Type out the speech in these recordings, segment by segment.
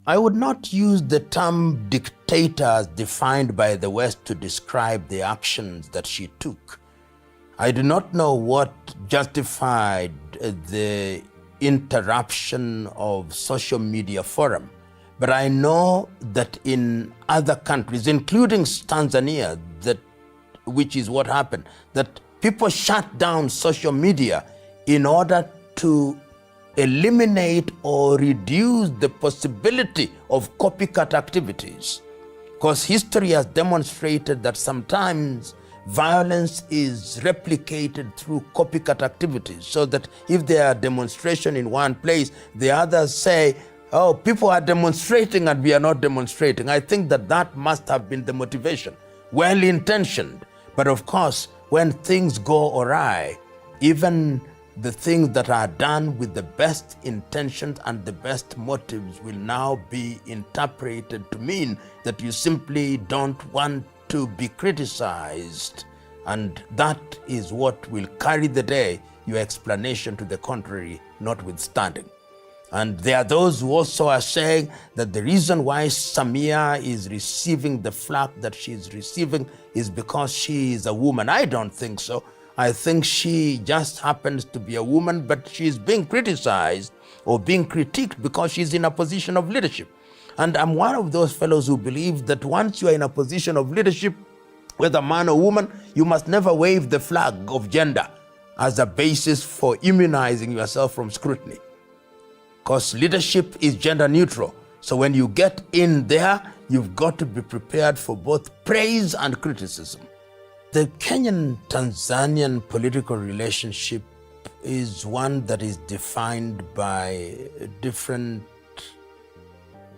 I would not use the term dictator as defined by the West to describe the actions that she took. I do not know what justified the interruption of social media forum, but I know that in other countries, including Tanzania, which is what happened, that people shut down social media in order to eliminate or reduce the possibility of copycat activities. Because history has demonstrated that sometimes violence is replicated through copycat activities, so that if there are demonstrations in one place, the others say, oh, people are demonstrating and we are not demonstrating. I think that must have been the motivation, well-intentioned. But of course, when things go awry, even the things that are done with the best intentions and the best motives will now be interpreted to mean that you simply don't want to be criticized. And that is what will carry the day, your explanation to the contrary notwithstanding. And there are those who also are saying that the reason why Samia is receiving the flack that she is receiving is because she is a woman. I don't think so. I think she just happens to be a woman, but she's being criticized or being critiqued because she's in a position of leadership. And I'm one of those fellows who believe that once you are in a position of leadership, whether man or woman, you must never wave the flag of gender as a basis for immunizing yourself from scrutiny. Because leadership is gender neutral. So when you get in there, you've got to be prepared for both praise and criticism. The Kenyan-Tanzanian political relationship is one that is defined by different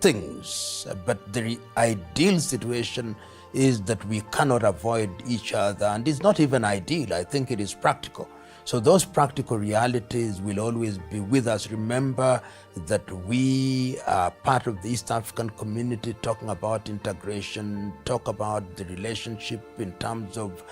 things, but the ideal situation is that we cannot avoid each other, and it's not even ideal. I think it is practical. So those practical realities will always be with us. Remember that we are part of the East African community, talking about integration, talk about the relationship in terms of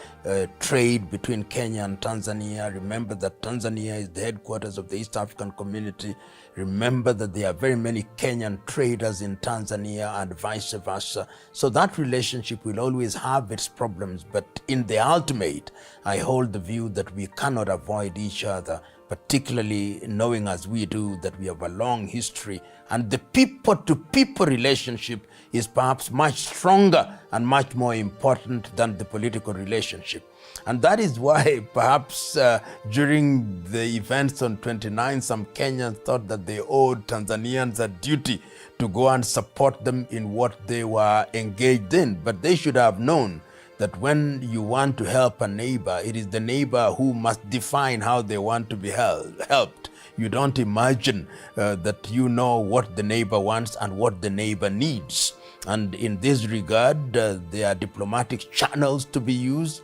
trade between Kenya and Tanzania. Remember that Tanzania is the headquarters of the East African community. Remember that there are very many Kenyan traders in Tanzania and vice versa. So that relationship will always have its problems, but in the ultimate, I hold the view that we cannot avoid each other, particularly knowing as we do that we have a long history, and the people-to-people relationship is perhaps much stronger and much more important than the political relationship. And that is why perhaps during the events on 29, some Kenyans thought that they owed Tanzanians a duty to go and support them in what they were engaged in. But they should have known that when you want to help a neighbor, it is the neighbor who must define how they want to be helped. You don't imagine that you know what the neighbor wants and what the neighbor needs. And in this regard, there are diplomatic channels to be used.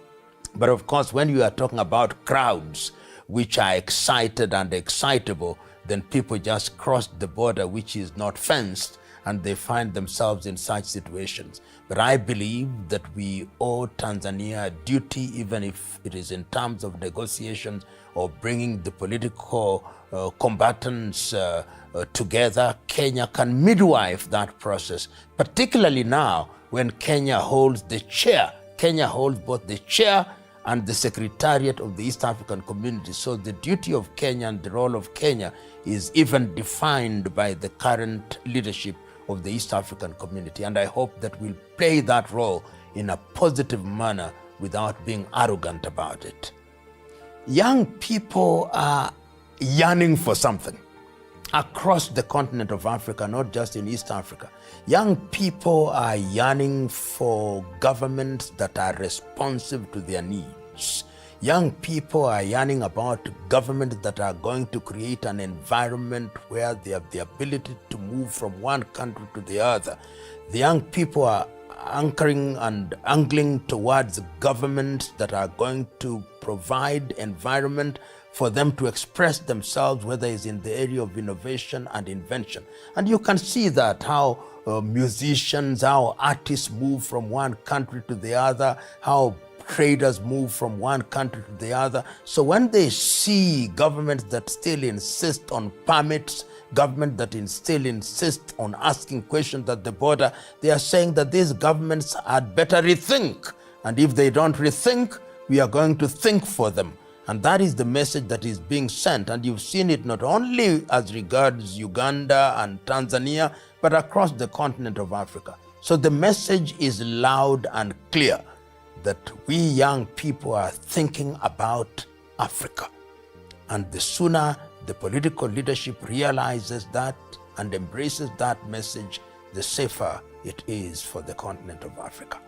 But of course, when you are talking about crowds which are excited and excitable, then people just cross the border which is not fenced, and they find themselves in such situations. But I believe that we owe Tanzania a duty, even if it is in terms of negotiations or bringing the political combatants together. Kenya can midwife that process, particularly now when Kenya holds the chair. Kenya holds both the chair and the Secretariat of the East African Community. So the duty of Kenya and the role of Kenya is even defined by the current leadership of the East African Community. And I hope that we'll play that role in a positive manner without being arrogant about it. Young people are yearning for something across the continent of Africa, not just in East Africa. Young people are yearning for governments that are responsive to their needs. Young people are yearning about governments that are going to create an environment where they have the ability to move from one country to the other. The young people are anchoring and angling towards governments that are going to provide environment for them to express themselves, whether it's in the area of innovation and invention. And you can see that how musicians, how artists move from one country to the other, how traders move from one country to the other. So when they see governments that still insist on permits government that still insist on asking questions at the border, they are saying that these governments had better rethink. And if they don't rethink, we are going to think for them. And that is the message that is being sent. And you've seen it not only as regards Uganda and Tanzania, but across the continent of Africa. So the message is loud and clear that we young people are thinking about Africa. And the sooner the political leadership realizes that and embraces that message, the safer it is for the continent of Africa.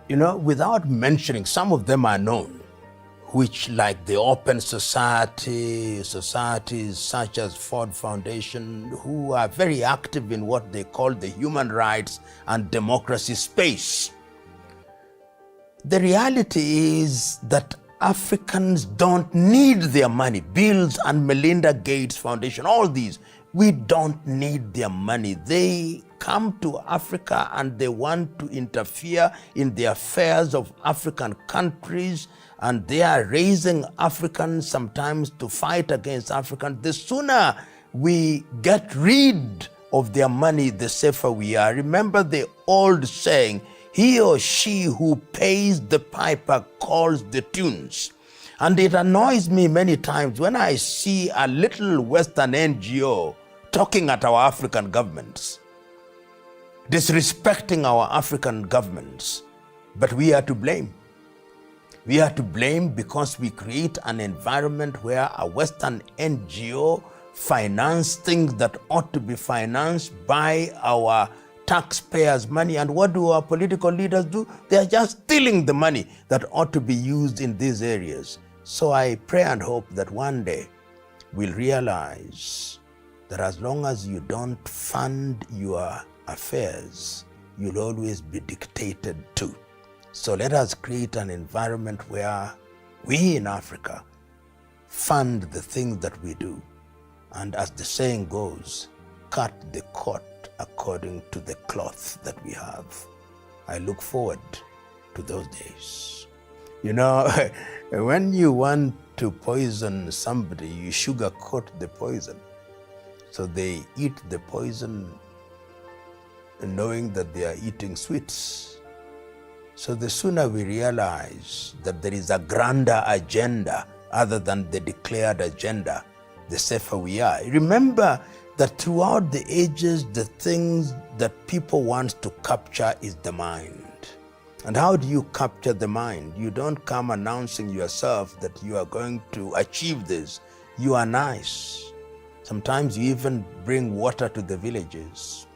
You know, without mentioning, some of them are known, which, like the Open Society, societies such as Ford Foundation, who are very active in what they call the human rights and democracy space. The reality is that Africans don't need their money. Bill and Melinda Gates Foundation, all these, we don't need their money. They come to Africa and they want to interfere in the affairs of African countries, and they are raising Africans sometimes to fight against Africans. The sooner we get rid of their money, the safer we are. Remember the old saying, he or she who pays the piper calls the tunes. And it annoys me many times when I see a little Western NGO talking at our African governments, disrespecting our African governments. But we are to blame. We are to blame because we create an environment where a Western NGO finance things that ought to be financed by our taxpayers' money. And what do our political leaders do? They are just stealing the money that ought to be used in these areas. So I pray and hope that one day we'll realize that as long as you don't fund your affairs, you'll always be dictated to. So let us create an environment where we in Africa fund the things that we do. And as the saying goes, cut the coat according to the cloth that we have. I look forward to those days. You know, when you want to poison somebody, you sugarcoat the poison. So they eat the poison knowing that they are eating sweets. So the sooner we realize that there is a grander agenda other than the declared agenda, the safer we are. Remember that throughout the ages, the things that people want to capture is the mind. And how do you capture the mind? You don't come announcing yourself that you are going to achieve this. You are nice. Sometimes you even bring water to the villages.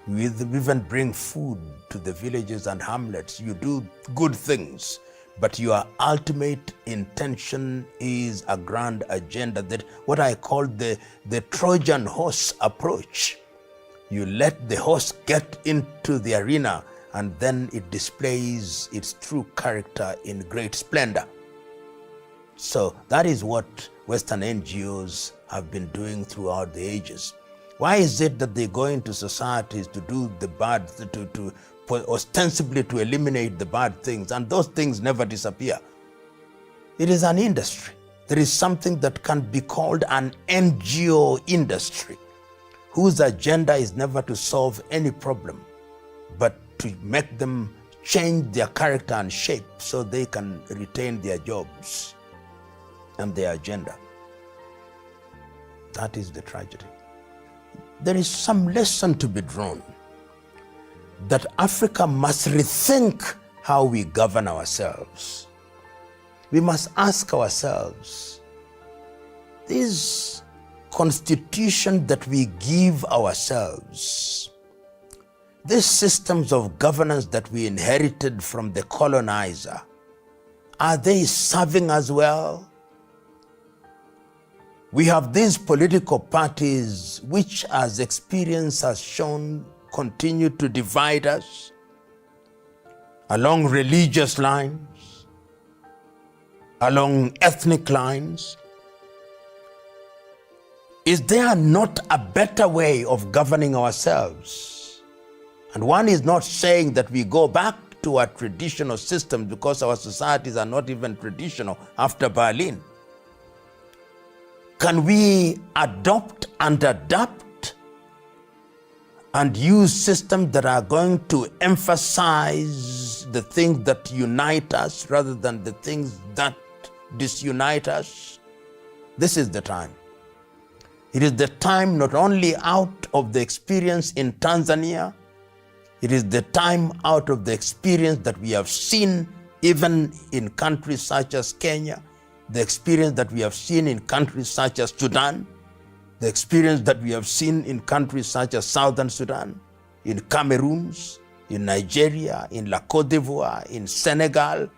You even bring food to the villages and hamlets. You do good things, but your ultimate intention is a grand agenda, that what I call the Trojan horse approach. You let the horse get into the arena and then it displays its true character in great splendor. So that is what Western NGOs have been doing throughout the ages. Why is it that they go into societies to do the bad, to ostensibly to eliminate the bad things, and those things never disappear? It is an industry. There is something that can be called an NGO industry, whose agenda is never to solve any problem, but to make them change their character and shape so they can retain their jobs and their agenda. That is the tragedy. There is some lesson to be drawn that Africa must rethink how we govern ourselves. We must ask ourselves, this constitution that we give ourselves, these systems of governance that we inherited from the colonizer, are they serving us well? We have these political parties which, as experience has shown, continue to divide us along religious lines, along ethnic lines. Is there not a better way of governing ourselves? And one is not saying that we go back to our traditional system, because our societies are not even traditional after Berlin. Can we adopt and adapt and use systems that are going to emphasize the things that unite us rather than the things that disunite us. This is the time. It is the time not only out of the experience in Tanzania, it is the time out of the experience that we have seen even in countries such as Kenya, the experience that we have seen in countries such as Sudan, the experience that we have seen in countries such as Southern Sudan, in Cameroon, in Nigeria, in La Côte d'Ivoire, in Senegal.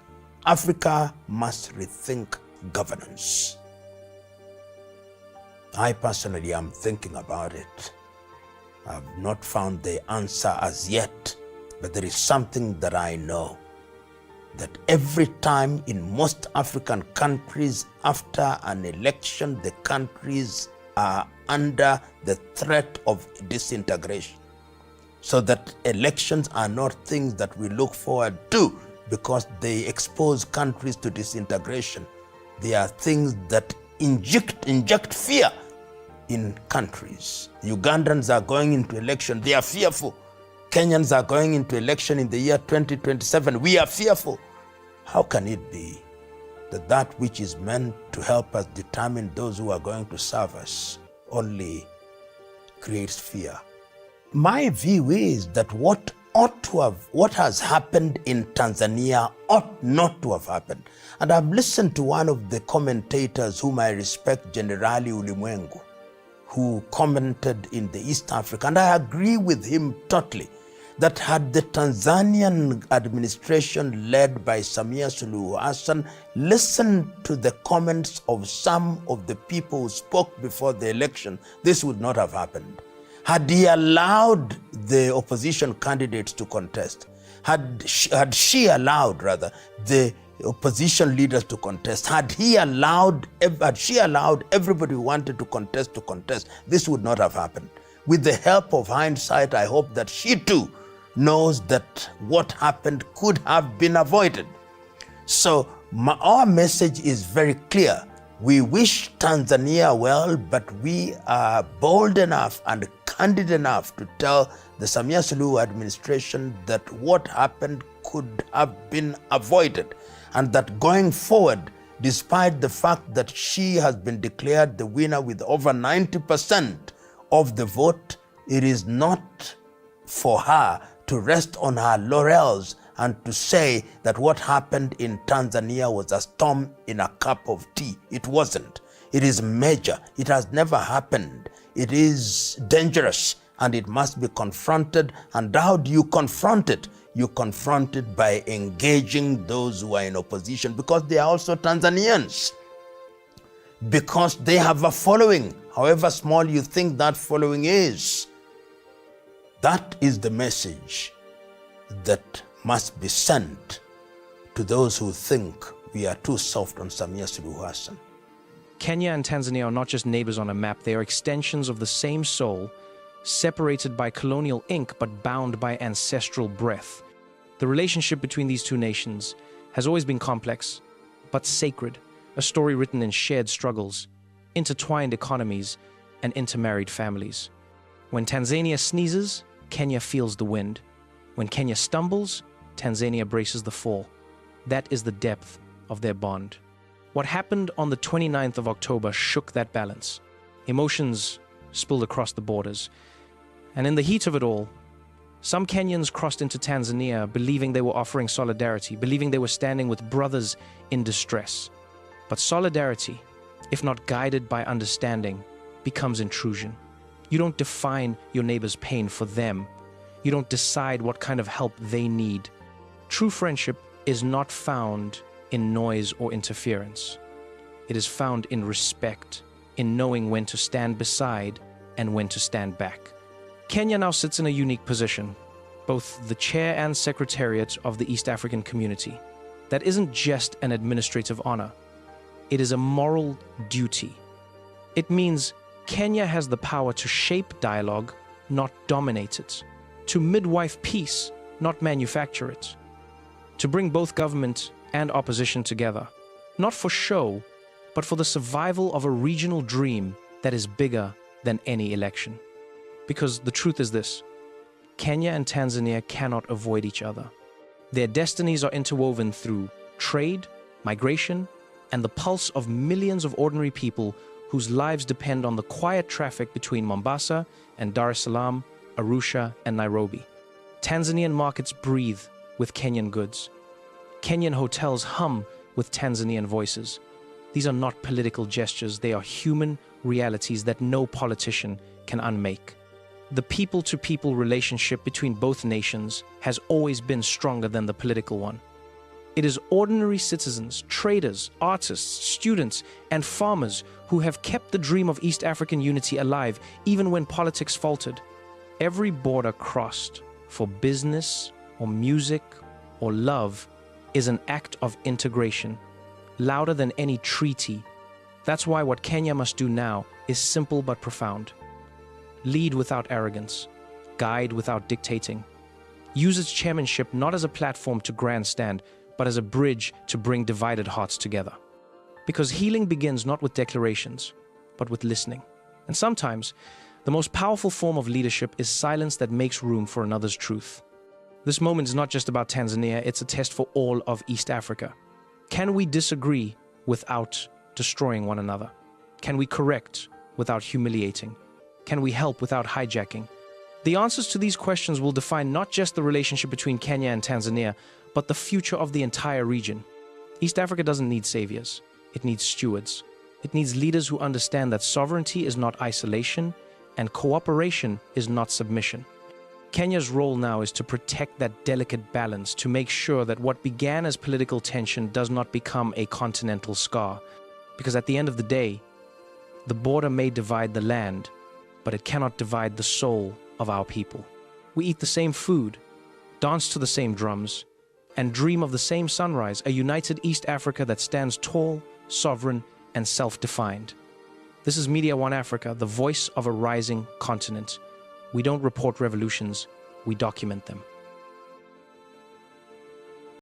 Africa must rethink governance. I personally am thinking about it. I've not found the answer as yet, but there is something that I know, that every time in most African countries after an election, the countries are under the threat of disintegration. So that elections are not things that we look forward to because they expose countries to disintegration. They are things that inject fear in countries. Ugandans are going into election, they are fearful. Kenyans are going into election in the year 2027, we are fearful. How can it be that that which is meant to help us determine those who are going to serve us only creates fear? My view is that what has happened in Tanzania ought not to have happened. And I've listened to one of the commentators whom I respect, Generali Ulimwengu, who commented in the East Africa, and I agree with him totally, that had the Tanzanian administration led by Samia Suluhu Hassan listened to the comments of some of the people who spoke before the election, this would not have happened. Had he allowed the opposition candidates to contest, had she allowed the opposition leaders to contest, had she allowed everybody who wanted to contest, this would not have happened. With the help of hindsight, I hope that she too knows that what happened could have been avoided. So our message is very clear. We wish Tanzania well, but we are bold enough and candid enough to tell the Samia Suluhu administration that what happened could have been avoided, and that going forward, despite the fact that she has been declared the winner with over 90% of the vote, it is not for her to rest on her laurels and to say that what happened in Tanzania was a storm in a cup of tea. It wasn't. It is major. It has never happened. It is dangerous and it must be confronted. And how do you confront it? You confront it by engaging those who are in opposition, because they are also Tanzanians, because they have a following, however small you think that following is. That is the message that must be sent to those who think we are too soft on Samia Suluhu Hassan. Kenya and Tanzania are not just neighbors on a map, they are extensions of the same soul, separated by colonial ink but bound by ancestral breath. The relationship between these two nations has always been complex, but sacred, a story written in shared struggles, intertwined economies, and intermarried families. When Tanzania sneezes, Kenya feels the wind. When Kenya stumbles, Tanzania braces the fall. That is the depth of their bond. What happened on the 29th of October shook that balance. Emotions spilled across the borders. And in the heat of it all, some Kenyans crossed into Tanzania believing they were offering solidarity, believing they were standing with brothers in distress. But solidarity, if not guided by understanding, becomes intrusion. You don't define your neighbor's pain for them. You don't decide what kind of help they need. True friendship is not found in noise or interference. It is found in respect, in knowing when to stand beside and when to stand back. Kenya now sits in a unique position, both the chair and secretariat of the East African community. That isn't just an administrative honor. It is a moral duty. It means Kenya has the power to shape dialogue, not dominate it, to midwife peace, not manufacture it, to bring both government and opposition together, not for show, but for the survival of a regional dream that is bigger than any election. Because the truth is this, Kenya and Tanzania cannot avoid each other. Their destinies are interwoven through trade, migration, and the pulse of millions of ordinary people whose lives depend on the quiet traffic between Mombasa and Dar es Salaam, Arusha, and Nairobi. Tanzanian markets breathe with Kenyan goods. Kenyan hotels hum with Tanzanian voices. These are not political gestures, they are human realities that no politician can unmake. The people-to-people relationship between both nations has always been stronger than the political one. It is ordinary citizens, traders, artists, students, and farmers who have kept the dream of East African unity alive even when politics faltered. Every border crossed for business or music or love is an act of integration, louder than any treaty. That's why what Kenya must do now is simple but profound. Lead without arrogance, guide without dictating. Use its chairmanship not as a platform to grandstand, but as a bridge to bring divided hearts together. Because healing begins not with declarations, but with listening. And sometimes, the most powerful form of leadership is silence that makes room for another's truth. This moment is not just about Tanzania, it's a test for all of East Africa. Can we disagree without destroying one another? Can we correct without humiliating? Can we help without hijacking? The answers to these questions will define not just the relationship between Kenya and Tanzania, but the future of the entire region. East Africa doesn't need saviors. It needs stewards. It needs leaders who understand that sovereignty is not isolation and cooperation is not submission. Kenya's role now is to protect that delicate balance, to make sure that what began as political tension does not become a continental scar. Because at the end of the day, the border may divide the land, but it cannot divide the soul of our people. We eat the same food, dance to the same drums, and dream of the same sunrise, a united East Africa that stands tall, sovereign, and self-defined. This is Media One Africa, the voice of a rising continent. We don't report revolutions, we document them.